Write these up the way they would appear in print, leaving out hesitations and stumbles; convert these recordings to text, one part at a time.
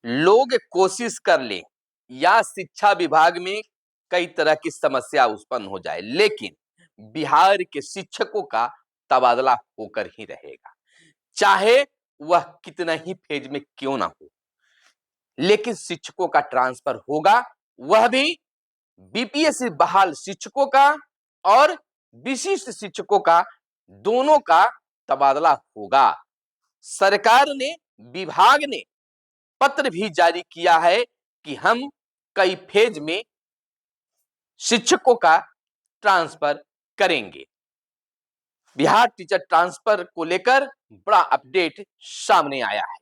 लोग कोशिश कर ले या शिक्षा विभाग में कई तरह की समस्या उत्पन्न हो जाए, लेकिन बिहार के शिक्षकों का तबादला होकर ही रहेगा, चाहे वह कितना ही फेज में क्यों ना हो। लेकिन शिक्षकों का ट्रांसफर होगा, वह भी बीपीएससी बहाल शिक्षकों का और विशिष्ट शिक्षकों का, दोनों का तबादला होगा। सरकार ने, विभाग ने पत्र भी जारी किया है कि हम कई फेज में शिक्षकों का ट्रांसफर करेंगे। बिहार टीचर ट्रांसफर को लेकर बड़ा अपडेट सामने आया है।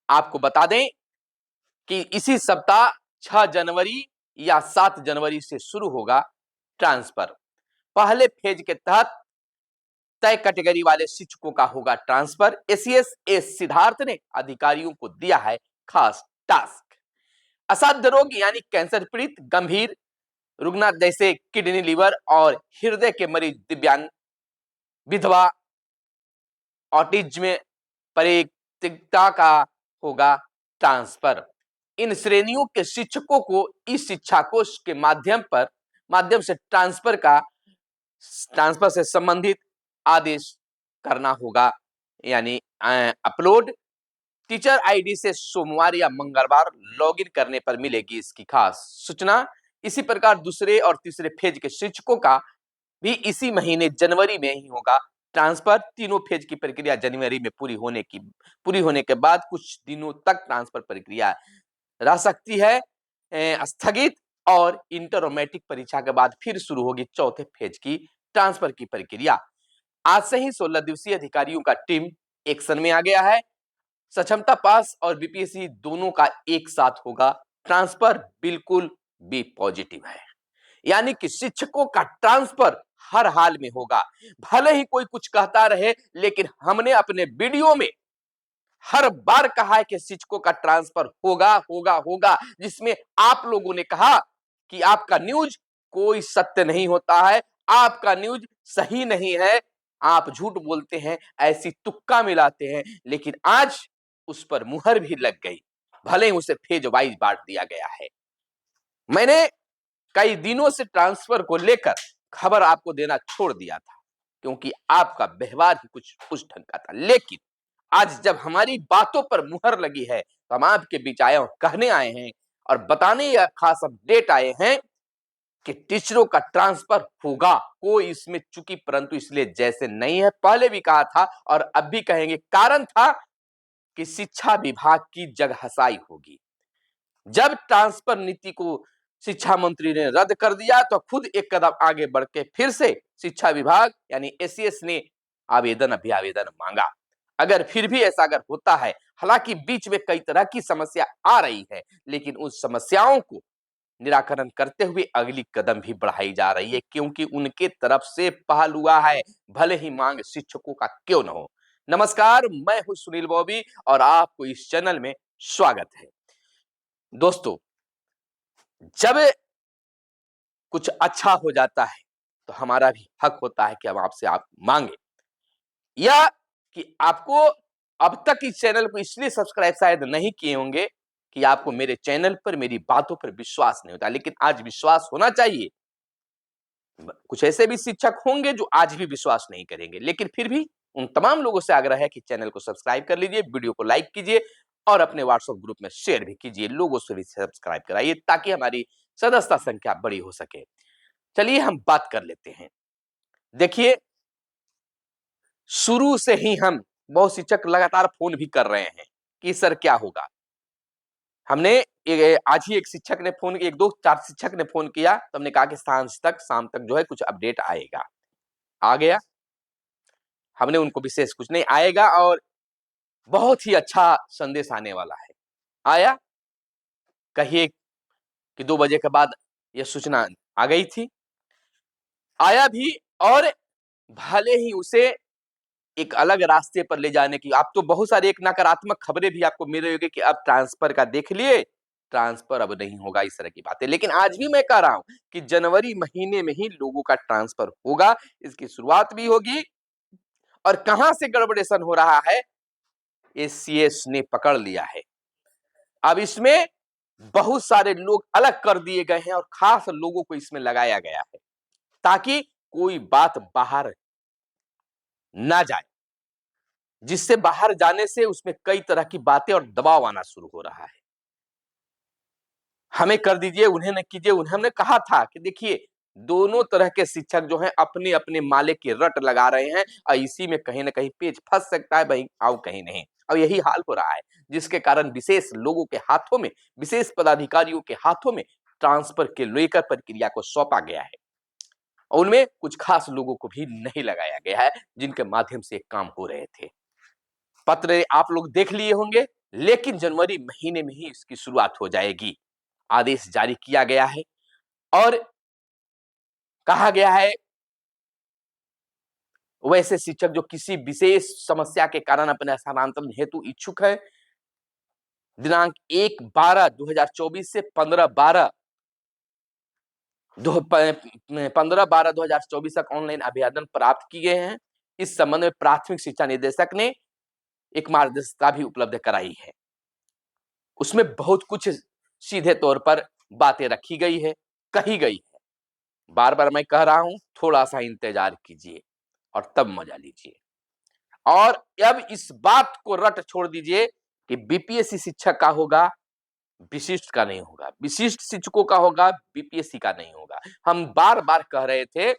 आपको बता दें कि इसी सप्ताह 6 जनवरी या 7 जनवरी से शुरू होगा ट्रांसफर। पहले फेज के तहत तय कैटेगरी वाले शिक्षकों का होगा ट्रांसफर। एसीएस एस सिद्धार्थ ने अधिकारियों को दिया है खास टास्क। असाध्य रोग यानी कैंसर पीड़ित, गंभीर रुग्ण जैसे किडनी, लीवर और हृदय के मरीज, दिव्यांग, विधवा, ऑटिज्म, परित्यक्ता का होगा ट्रांसफर। इन श्रेणियों के शिक्षकों को इस शिक्षा कोष के माध्यम से ट्रांसफर से संबंधित आदेश करना होगा, यानी अपलोड। टीचर आईडी से सोमवार या मंगलवार लॉगिन करने पर मिलेगी इसकी खास सूचना। इसी प्रकार दूसरे और तीसरे फेज के शिक्षकों का भी इसी महीने जनवरी में ही होगा ट्रांसफर। तीनों फेज की प्रक्रिया जनवरी में पूरी होने के बाद कुछ दिनों तक ट्रांसफर प्रक्रिया रह सकती है स्थगित, और इंटर और मैट्रिक परीक्षा के बाद फिर शुरू होगी चौथे फेज की ट्रांसफर की प्रक्रिया। आज से ही 16 दिवसीय अधिकारियों का टीम एक्शन में आ गया है। सक्षमता पास और बीपीएससी दोनों का एक साथ होगा ट्रांसफर, बिल्कुल बी पॉजिटिव है। यानी कि शिक्षकों का ट्रांसफर हर हाल में होगा, भले ही कोई कुछ कहता रहे, लेकिन हमने अपने वीडियो में हर बार कहा है कि शिक्षकों का ट्रांसफर होगा होगा होगा, जिसमें आप लोगों ने कहा कि आपका न्यूज कोई सत्य नहीं होता है, आपका न्यूज सही नहीं है, आप झूठ बोलते हैं, ऐसी तुक्का मिलाते हैं। लेकिन आज उस पर मुहर भी लग गई, भले ही उसे फेज वाइज बांट दिया गया है। मैंने कई दिनों से ट्रांसफर को लेकर खबर आपको देना छोड़ दिया था, क्योंकि आपका व्यवहार ही कुछ उस ढंग का था। लेकिन आज जब हमारी बातों पर मुहर लगी है, तो हम आपके बीच आए और कहने आए हैं और बताने या खास अपडेट आए हैं कि टीचरों का ट्रांसफर होगा। कोई इसमें चूकी परंतु इसलिए जैसे नहीं है, पहले भी कहा था और अब भी कहेंगे। कारण था कि शिक्षा विभाग की जगहसाई होगी। जब ट्रांसफर नीति को शिक्षा मंत्री ने रद्द कर दिया, तो खुद एक कदम आगे बढ़ के फिर से शिक्षा विभाग यानी एसीएस ने अभियावेदन मांगा। अगर फिर भी ऐसा अगर होता है, हालांकि बीच में कई तरह की समस्या आ रही है, लेकिन उस समस्याओं को निराकरण करते हुए अगली कदम भी बढ़ाई जा रही है, क्योंकि उनके तरफ से पहल हुआ है, भले ही मांग शिक्षकों का क्यों न हो। नमस्कार, मैं हूं सुनील बॉबी और आपको इस चैनल में स्वागत है। दोस्तों, जब कुछ अच्छा हो जाता है, तो हमारा भी हक होता है कि हम आपसे मांगे, या कि आपको अब तक इस चैनल को इसलिए सब्सक्राइब शायद नहीं किए होंगे कि आपको मेरे चैनल पर, मेरी बातों पर विश्वास नहीं होता, लेकिन आज विश्वास होना चाहिए। कुछ ऐसे भी शिक्षक होंगे जो आज भी विश्वास नहीं करेंगे, लेकिन फिर भी उन तमाम लोगों से आग्रह है कि चैनल को सब्सक्राइब कर लीजिए, वीडियो को लाइक कीजिए और अपने व्हाट्सएप ग्रुप में शेयर भी कीजिए, लोगों से भी सब्सक्राइब कराइए, ताकि हमारी सदस्यता संख्या बड़ी हो सके। चलिए हम बात कर लेते हैं। देखिए, शुरू से ही हम बहुत शिक्षक लगातार फोन भी कर रहे हैं कि सर क्या होगा। हमने आज ही एक शिक्षक ने फोन, एक दो चार शिक्षक ने फोन किया, तो हमने कहा कि शाम तक जो है कुछ अपडेट आएगा। आ गया, हमने उनको विशेष कुछ नहीं आएगा और बहुत ही अच्छा संदेश आने वाला है। आया, कहिए कि 2 बजे के बाद यह सूचना आ गई थी, आया भी, और भले ही उसे एक अलग रास्ते पर ले जाने की, आप तो बहुत सारी एक नकारात्मक खबरें भी आपको मिल रही होगी कि अब ट्रांसफर का देख लिए, ट्रांसफर अब नहीं होगा, इस तरह की बातें। लेकिन आज भी मैं कह रहा हूं कि जनवरी महीने में ही लोगों का ट्रांसफर होगा, इसकी शुरुआत भी होगी। और कहां से गड़बड़ेशन हो रहा है, एसीएस ने पकड़ लिया है। अब इसमें बहुत सारे लोग अलग कर दिए गए हैं और खास लोगों को इसमें लगाया गया है ताकि कोई बात बाहर ना जाए, जिससे बाहर जाने से उसमें कई तरह की बातें और दबाव आना शुरू हो रहा है। हमें कर दीजिए, उन्हें न कीजिए। उन्हें हमने कहा था कि देखिए, दोनों तरह के शिक्षक जो हैं अपने-अपने माले की रट लगा रहे हैं और इसी में कहीं न कहीं पेच फँस सकता है भई और कहीं नहीं। और यही हाल हो रहा है, जिसके कारण विशेष लोगों के हाथों में, विशेष पदाधिकारियों के हाथों में ट्रांसफर के लेकर प्रक्रिया को सौंपा गया है। और उनमें कुछ खास लोगों को भी नहीं लगाया गया है, जिनके माध्यम से काम हो रहे थे। पत्र आप लोग देख लिए होंगे, लेकिन जनवरी महीने में ही इसकी शुरुआत हो जाएगी। आदेश जारी किया गया है और कहा गया है वैसे शिक्षक जो किसी विशेष समस्या के कारण अपने स्थानांतरण हेतु इच्छुक है, दिनांक 1/12/2024 से 15/12/2024 तक ऑनलाइन आवेदन प्राप्त किए हैं। इस संबंध में प्राथमिक शिक्षा निदेशक ने एक मार्गदर्शिका भी उपलब्ध कराई है। उसमें बहुत कुछ सीधे तौर पर बातें रखी गई है, कही गई है। बार-बार मैं कह रहा हूं, थोड़ा-सा इंतजार कीजिए और तब मजा लीजिए। और अब इस बात को रट छोड़ दीजिए कि बीपीएससी शिक्षक का होगा, विशिष्ट का नहीं होगा, विशिष्ट शिक्षकों का होगा, बीपीएससी का नहीं होगा। हम बार-बार कह रहे थे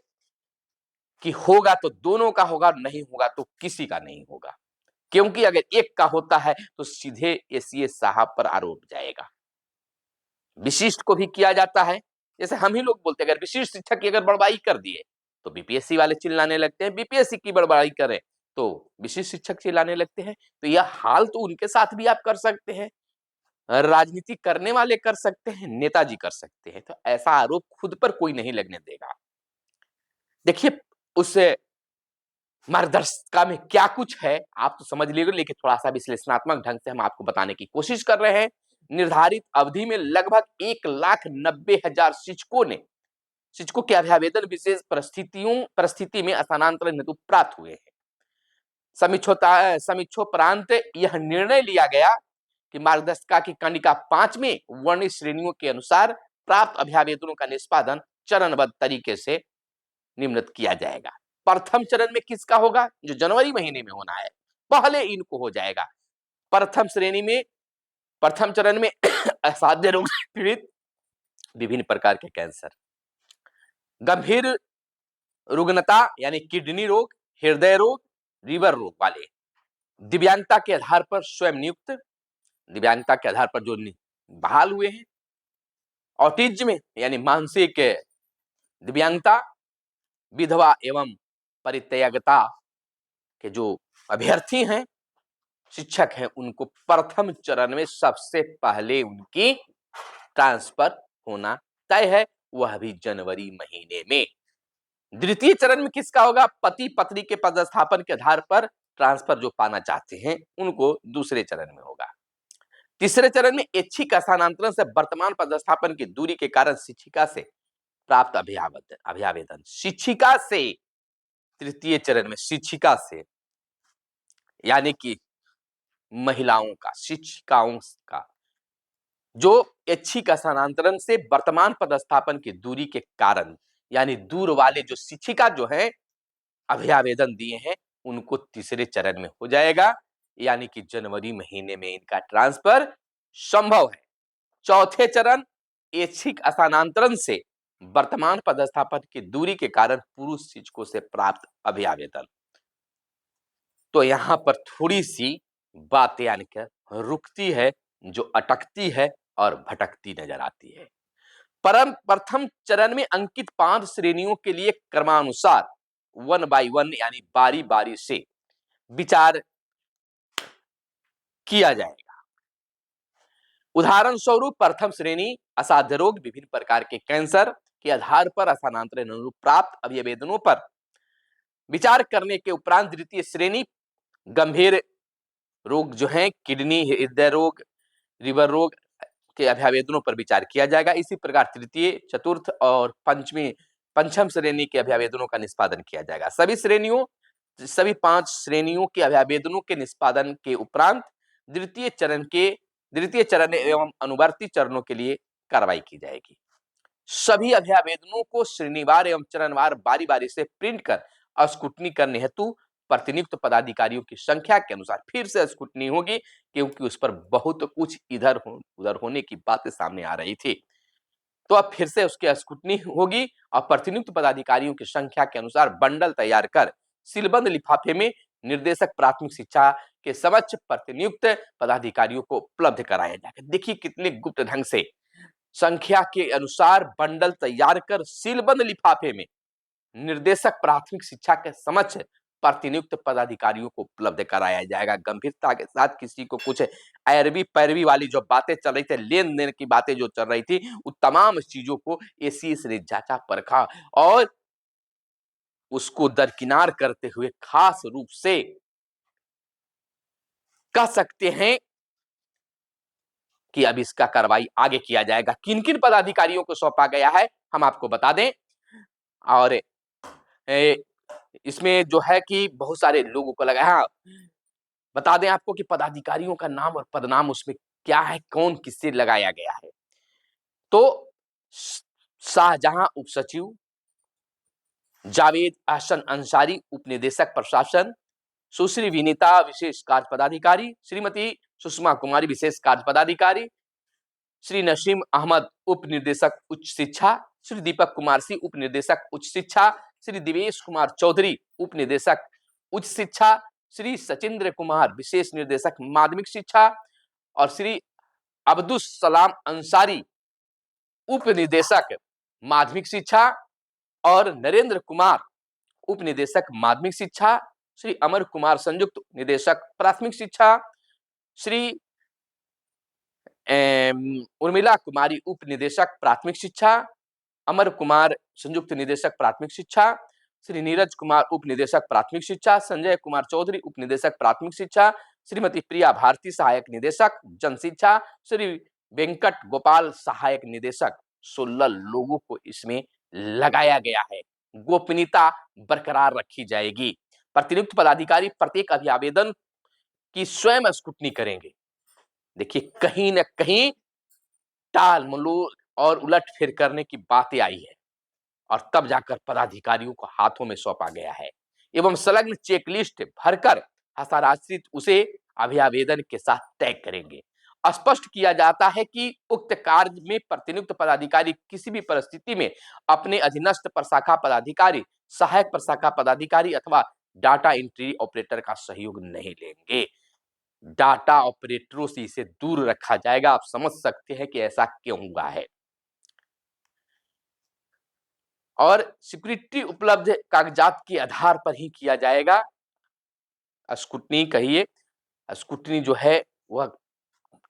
कि होगा तो दोनों का होगा, नहीं होगा तो किसी का नहीं होगा। क्योंकि अगर एक का होता है तो सीधे एसीएस साहब पर आरोप जाएगा। विशिष्ट को भी किया जाता है। जैसे हम ही लोग बोलते हैं, अगर विशिष्ट शिक्षक की अगर बड़बड़ाई कर दिए तो बीपीएससी वाले चिल्लाने लगते हैं, बीपीएससी की बड़बड़ाई करें तो विशिष्ट शिक्षक चिल्लाने लगते हैं। तो यह हाल तो उनके साथ भी आप कर सकते हैं, राजनीति करने वाले कर सकते हैं, नेताजी कर सकते हैं। तो ऐसा आरोप खुद पर कोई नहीं लगने देगा। देखिए, उस मार्गदर्शिका में क्या कुछ है आप तो समझ लीजिए, लेकिन थोड़ा-सा विश्लेषणात्मक ढंग से हम आपको बताने की कोशिश कर रहे हैं। निर्धारित अवधि में लगभग 1,90,000 शिक्षकों के अभ्यावेदन विशेष परिस्थिति में स्थानांतरण हेतु प्राप्त हुए हैं। समीक्षोपरांत यह निर्णय लिया गया कि मार्गदर्शिका की कंडिका 5 में वर्णित श्रेणियों के अनुसार प्राप्त अभ्यावेदनों का निष्पादन चरणबद्ध तरीके से निम्नलिखित किया जाएगा। प्रथम चरण में किसका होगा? जो जनवरी महीने में होना है, पहले इनको हो जाएगा। प्रथम श्रेणी में, प्रथम चरण में असाध्य रोग से पीड़ित, विभिन्न प्रकार के कैंसर, गंभीर रुग्णता यानी किडनी रोग, हृदय रोग, लीवर रोग वाले, दिव्यांगता के आधार पर स्वयं नियुक्त, दिव्यांगता के आधार पर जो बहाल हुए हैं, ऑटिज्म यानी मानसिक दिव्यांगता, विधवा एवं परित्यक्ता के जो अभ्यर्थी हैं, शिक्षक हैं, उनको प्रथम चरण में सबसे पहले उनकी ट्रांसफर होना तय है, वह भी जनवरी महीने में। द्वितीय चरण में किसका होगा? पति पत्नी के पदस्थापन के आधार पर ट्रांसफर जो पाना चाहते हैं उनको दूसरे चरण में होगा। तीसरे चरण में ऐच्छिक स्थानांतरण से वर्तमान पदस्थापन की दूरी के कारण शिक्षिका से प्राप्त अभ्यावेदन, शिक्षिका से, तृतीय चरण में शिक्षिका से यानी कि महिलाओं का, शिक्षिकाओं का जो ऐच्छिक स्थानांतरण से वर्तमान पदस्थापन की दूरी के कारण, यानी दूर वाले जो शिक्षिका जो है अभ्यावेदन दिए हैं, उनको तीसरे चरण में हो जाएगा, यानी कि जनवरी महीने में इनका ट्रांसफर संभव है। चौथे चरण, ऐच्छिक स्थानांतरण से वर्तमान पदस्थापन की दूरी के कारण पुरुष शिक्षकों से प्राप्त अभ्यावेदन। तो यहां पर थोड़ी सी बातें यानी कि रुकती है, जो अटकती है और भटकती नजर आती है। प्रथम चरण में अंकित 5 श्रेणियों के लिए क्रमानुसार 1 बाय 1 यानी बारी-बारी से विचार किया जाएगा। उदाहरण स्वरूप प्रथम श्रेणी असाध्य रोग, विभिन्न प्रकार के कैंसर के आधार पर स्थानांतरण अनुरूप प्राप्त अभ्यावेदनों पर विचार करने के उपरांत द्वितीय श्रेणी गंभीर रोग जो है किडनी, हृदय रोग, लीवर रोग के अभ्यावेदनों पर विचार किया जाएगा। इसी प्रकार तृतीय, चतुर्थ और पंचम श्रेणी के अभ्यावेदनों का निष्पादन किया जाएगा। सभी 5 श्रेणियों के अभ्यावेदनों के निष्पादन के उपरांत द्वितीय चरण के द्वितीय चरण एवं अनुवर्ती चरणों के लिए कार्रवाई की जाएगी। सभी अभ्यावेदनों को श्रेणीवार एवं चरणवार बारी बारी से प्रिंट कर स्क्रूटनी करने हेतु प्रतिनियुक्त पदाधिकारियों की संख्या के अनुसार फिर से स्क्रूटनी होगी, क्योंकि उस पर बहुत कुछ उधर होने की बातें सामने आ रही थी। तो अब फिर से उसकी स्क्रूटनी होगी और प्रतिनियुक्त पदाधिकारियों की संख्या के अनुसार बंडल तैयार कर सीलबंद लिफाफे में निर्देशक प्राथमिक शिक्षा के समक्ष प्रतिनियुक्त पदाधिकारियों को उपलब्ध कराया जाएगा। देखिए कितने गुप्त ढंग से संख्या के अनुसार बंडल तैयार कर सीलबंद लिफाफे में निर्देशक प्राथमिक शिक्षा के समक्ष प्रतिनियुक्त पदाधिकारियों को उपलब्ध कराया जाएगा। गंभीरता के साथ किसी को कुछ अरबी पैरवी वाली जो बातें चल रही थी, लेन देन की बातें जो चल रही थी, उन तमाम चीजों को एसीएस ने जांचा परखा और उसको दरकिनार करते हुए खास रूप से कह सकते हैं कि अब इसका कार्रवाई आगे किया जाएगा। किन किन पदाधिकारियों को सौंपा गया है हम आपको बता दें। और इसमें जो है कि बहुत सारे लोगों को लगा, हाँ बता दें आपको कि पदाधिकारियों का नाम और पदनाम उसमें क्या है, कौन किससे लगाया गया है। तो शाहजहां उप सचिव, जावेद अहसन अंसारी उप निदेशक प्रशासन, सुश्री विनीता विशेष कार्य पदाधिकारी, श्रीमती सुषमा कुमारी विशेष कार्य पदाधिकारी, श्री नसीम अहमद उप निर्देशक उच्च शिक्षा, श्री दीपक कुमार सिंह उप निर्देशक उच्च शिक्षा, श्री दिवेश कुमार चौधरी उप निदेशक उच्च शिक्षा, श्री सचिंद्र कुमार विशेष निर्देशक माध्यमिक शिक्षा और श्री अब्दुल सलाम अंसारी उप निदेशक माध्यमिक शिक्षा और नरेंद्र कुमार उप निदेशक माध्यमिक शिक्षा, श्री अमर कुमार संयुक्त निदेशक प्राथमिक शिक्षा, श्री उर्मिला कुमारी उप निदेशक प्राथमिक शिक्षा, अमर कुमार संयुक्त निदेशक प्राथमिक शिक्षा, श्री नीरज कुमार उप निदेशक प्राथमिक शिक्षा, संजय कुमार चौधरी उप निदेशक प्राथमिक शिक्षा, श्रीमती प्रिया भारती सहायक निदेशक जन शिक्षा, श्री वेंकट गोपाल सहायक निदेशक। 16 लोगों को इसमें लगाया गया है। गोपनीयता बरकरार रखी जाएगी। प्रतिनियुक्त पदाधिकारी प्रत्येक अभियावेदन की स्वयं स्क्रूटनी करेंगे। देखिए कहीं ना कहीं टाल मटोल और उलटफेर करने की बातें आई है और तब जाकर पदाधिकारियों को हाथों में सौंपा गया है एवं संलग्न चेकलिस्ट भरकर हस्ताक्षरित उसे अभियावेदन के साथ तय करेंगे। स्पष्ट किया जाता है कि उक्त कार्य में प्रतिनियुक्त पदाधिकारी किसी भी परिस्थिति में अपने अधीनस्थ प्रशाखा पदाधिकारी, सहायक प्रशाखा पदाधिकारी अथवा डाटा एंट्री ऑपरेटर का सहयोग नहीं लेंगे। डाटा ऑपरेटरों से इसे दूर रखा जाएगा। आप समझ सकते हैं कि ऐसा क्यों हुआ है। और सिक्योरिटी उपलब्ध कागजात के आधार पर ही किया जाएगा। स्क्रूटनी कहिए, स्क्रूटनी जो है वह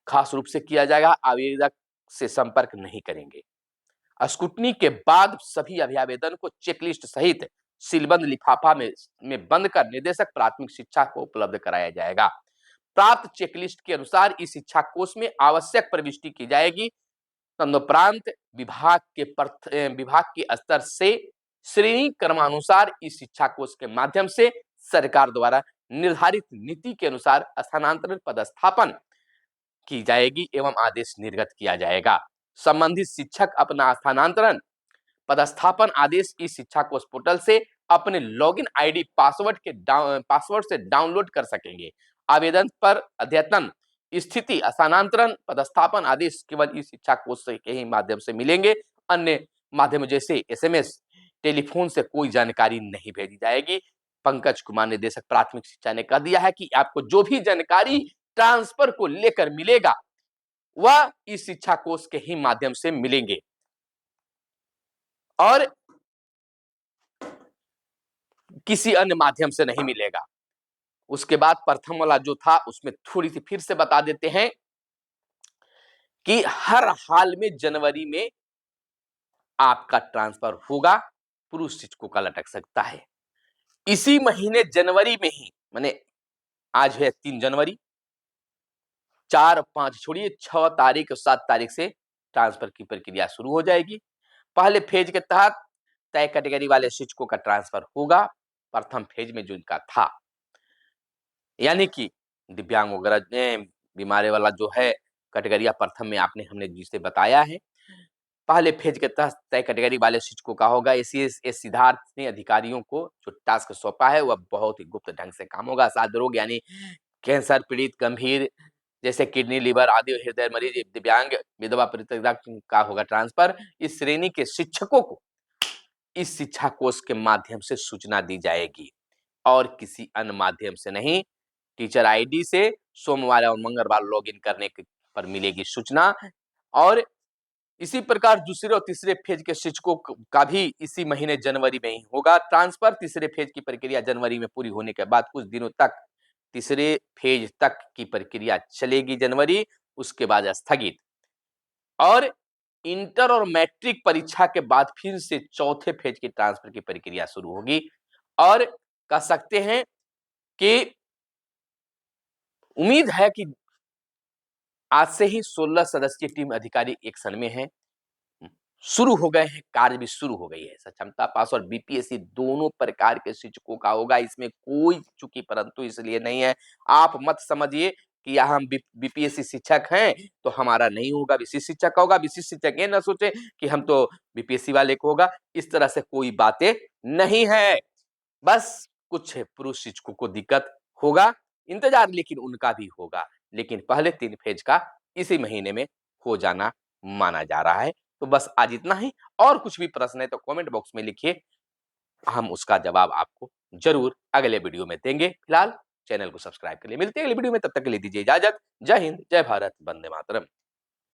खास रूप से किया जाएगा, आवेदक से संपर्क नहीं करेंगे। स्क्रूटनी के बाद सभी अभियावेदन को चेकलिस्ट सहित सीलबंद लिफाफा में बंद कर निदेशक प्राथमिक शिक्षा को उपलब्ध कराया जाएगा। प्राप्त चेकलिस्ट के अनुसार इस शिक्षा कोष में आवश्यक प्रविष्टि की जाएगी। तदुपरांत विभाग के स्तर से श्रेणी क्रमानुसार इस शिक्षा कोष के माध्यम से सरकार द्वारा निर्धारित नीति के अनुसार स्थानांतरण पदस्थापन की जाएगी एवं आदेश निर्गत किया जाएगा। संबंधित शिक्षक अपना स्थानांतरण पदस्थापन आदेश इस शिक्षा कोष पोर्टल से अपने लॉगिन आईडी पासवर्ड से डाउनलोड कर सकेंगे। आवेदन पर अद्यतन स्थिति स्थानांतरण पदस्थापन आदेश केवल इस शिक्षा कोष के ही माध्यम से मिलेंगे। अन्य माध्यम जैसे एसएमएस, टेलीफोन से कोई जानकारी नहीं भेजी जाएगी। पंकज कुमार निदेशक प्राथमिक शिक्षा ने कह दिया है कि आपको जो भी जानकारी ट्रांसफर को लेकर मिलेगा वह इस शिक्षा कोष के ही माध्यम से मिलेंगे और किसी अन्य माध्यम से नहीं मिलेगा। उसके बाद प्रथम वाला जो था उसमें थोड़ी सी फिर से बता देते हैं कि हर हाल में जनवरी में आपका ट्रांसफर होगा। पुरुष शिक्षकों का लटक सकता है इसी महीने जनवरी में ही, माने आज है 3 जनवरी, 4-5 छोड़िए 6 तारीख और 7 तारीख से ट्रांसफर की प्रक्रिया शुरू हो जाएगी। पहले फेज के तहत तय कैटेगरी वाले शिक्षकों का ट्रांसफर होगा प्रथम फेज में जो इनका था, यानी कि दिव्यांग वगैरह बीमारी वाला जो है कैटेगरी प्रथम में आपने हमने जिसे बताया है, पहले फेज के तहत तय कैटेगरी वाले शिक्षकों का होगा। एसीएस सिद्धार्थ ने अधिकारियों को जो टास्क सौंपा है वह बहुत ही गुप्त ढंग से काम होगा। सात रोग यानी कैंसर पीड़ित, गंभीर जैसे किडनी, लिवर आदि, हृदय मरीज, दिव्यांग, विधवा परित्यक्ता का होगा ट्रांसफर। इस श्रेणी के शिक्षकों को इस शिक्षा कोष के माध्यम से सूचना दी जाएगी और किसी अन्य माध्यम से नहीं। टीचर आईडी से सोमवार और मंगलवार लॉगिन करने पर मिलेगी सूचना। और इसी प्रकार दूसरे और तीसरे फेज के शिक्षकों का भी इसी महीने जनवरी में ही होगा ट्रांसफर। तीसरे फेज की प्रक्रिया जनवरी में पूरी होने के बाद कुछ दिनों तक तीसरे फेज तक की प्रक्रिया चलेगी जनवरी, उसके बाद स्थगित। और इंटर और मैट्रिक परीक्षा के बाद फिर से चौथे फेज की ट्रांसफर की प्रक्रिया शुरू होगी। और कह सकते हैं कि उम्मीद है कि आज से ही 16 सदस्यीय टीम अधिकारी एक्शन में है, शुरू हो गए हैं, कार्य भी शुरू हो गई है। सक्षमता पास और बीपीएससी दोनों प्रकार के शिक्षकों का होगा, इसमें कोई चूकी परंतु इसलिए नहीं है। आप मत समझिए कि यहाँ हम बीपीएससी शिक्षक हैं तो हमारा नहीं होगा, विशिष्ट शिक्षक का होगा। विशिष्ट शिक्षक ये ना सोचे कि हम तो बीपीएससी वाले को होगा, इस तरह से कोई बातें नहीं है। बस कुछ पुरुष शिक्षकों को दिक्कत होगा, इंतजार लेकिन उनका भी होगा। लेकिन पहले 3 फेज का इसी महीने में हो जाना माना जा रहा है। तो बस आज इतना ही। और कुछ भी प्रश्न है तो कमेंट बॉक्स में लिखिए, हम उसका जवाब आपको जरूर अगले वीडियो में देंगे। फिलहाल चैनल को सब्सक्राइब कर लिए, मिलते हैं अगले वीडियो में, तब तक के लिए दीजिए इजाजत। जय हिंद, जय भारत, वंदे मातरम।